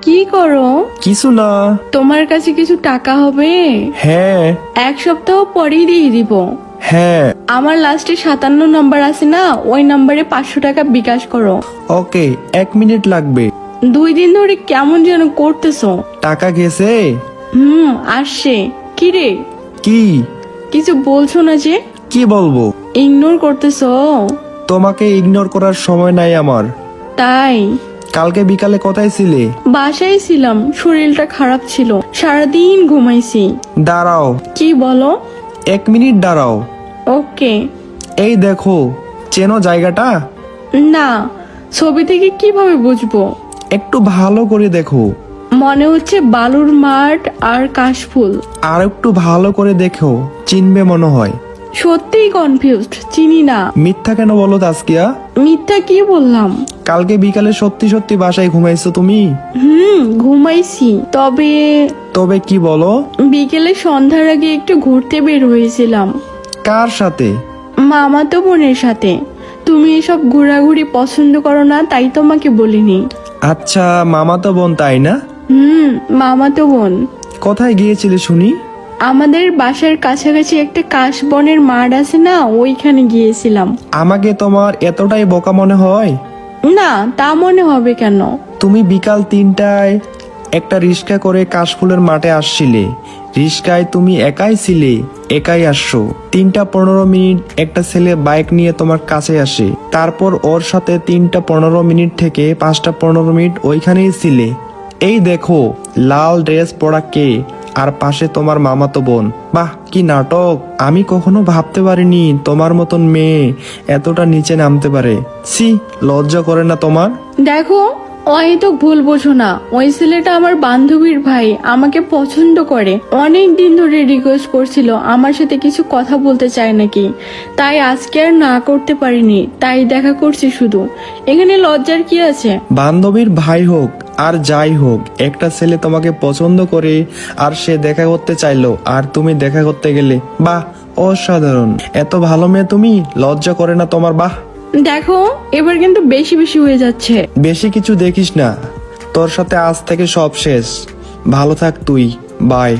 কি করো? কিছু না। তোমার কাছে কিছু টাকা হবে? হ্যাঁ। 1 সপ্তাহ পরেই দিয়ে দিব। হ্যাঁ। আমার লাস্টে 57 নাম্বার আছে না, ওই নাম্বারে 500 টাকা বিকাশ করো। ওকে, 1 মিনিট লাগবে। 2 দিন ধরে কেমন যেন করতেছো। টাকা গেছে? আসছে। কি রে, কি? কিছু বলছো না যে? কি বলবো? ইগনোর করতেছো? তোমাকে ইগনোর করার সময় নাই আমার। তাই? কালকে বিকালে কোথায় ছিলে? বাসায় ছিলাম, শরীরটা খারাপ ছিল, সারাদিন ঘুমাইছি। দাঁড়াও। কি বলো? 1 মিনিট দাঁড়াও। ওকে। এই দেখো, চেনো জায়গাটা? না, ছবি থেকে কিভাবে বুঝবো? একটু ভালো করে দেখো। মনে হচ্ছে বালুর মাঠ আর কাশফুল। আর একটু ভালো করে দেখো, চিনবে মনে হয়। সত্যিই কনফিউজড, চিনি না। মিথ্যা কেন বলো তাসকিয়া? মিথ্যা কি বললাম? কালকে বিকালে সত্যি সত্যি বাসায় ঘুমাইছো তুমি? ঘুমাইছি, তবে তবে কি বলো? বিকেলে সন্ধ্যার আগে একটু ঘুরতে বের হয়েছিলাম। কার সাথে? মামাতো বোনের সাথে। তুমি এসব ঘোরাঘুরি পছন্দ করো না, তাই তোমাকে বলিনি। আচ্ছা, মামা তো বোন তাই না? মামাতো বোন। কোথায় গিয়েছিলে শুনি? আমাদের বাসার কাছাকাছি একটা কাশবনের মাঠ আছে না, ওইখানে গিয়েছিলাম। আমাকে তোমার এতটাই বোকা মনে হয়? না, তা মনে হবে কেন? তুমি বিকাল 3টায় একটা রিক্সা করে কাশফুলের মাঠে আসছিলে। রিক্সায় তুমি একাই ছিলে, একাই আসছো। 3টা 15 মিনিট একটা ছেলে বাইক নিয়ে তোমার কাছে আসে। তারপর ওর সাথে 3টা 15 মিনিট থেকে 5টা 15 মিনিট ওইখানেই ছিলে। এই দেখো, লাল ড্রেস পরা কে? আর পাশে তোমার মামাতো বোন। বাহ, কি নাটক! আমি কখনো ভাবতে পারিনি তোমার মতন মেয়ে এতটা নিচে নামতে পারে। ছি, লজ্জা করে না তোমার? দেখো, ওই তো ভুল বোঝো না। ওই ছেলেটা আমার বান্ধবীর ভাই, আমাকে পছন্দ করে। অনেক দিন ধরে রিকোয়েস্ট করছিল আমার সাথে কিছু কথা বলতে চায় নাকি, তাই আজকে আর না করতে পারিনি, তাই দেখা করছি শুধু। এখানে লজ্জার কি আছে? বান্ধবীর ভাই হোক আর যাই হোক, একটা ছেলে তোমাকে পছন্দ করে আর সে দেখা করতে চাইলো, আর তুমি দেখা করতে গেলে। বাহ, অসাধারণ! এত ভালো মেয়ে তুমি, লজ্জা করে না তোমার? বাহ। দেখো, এবার কিন্তু বেশি বেশি হয়ে যাচ্ছে। বেশি কিছু দেখিস না, তোর সাথে আজ থেকে সব শেষ। ভালো থাক তুই। বাই।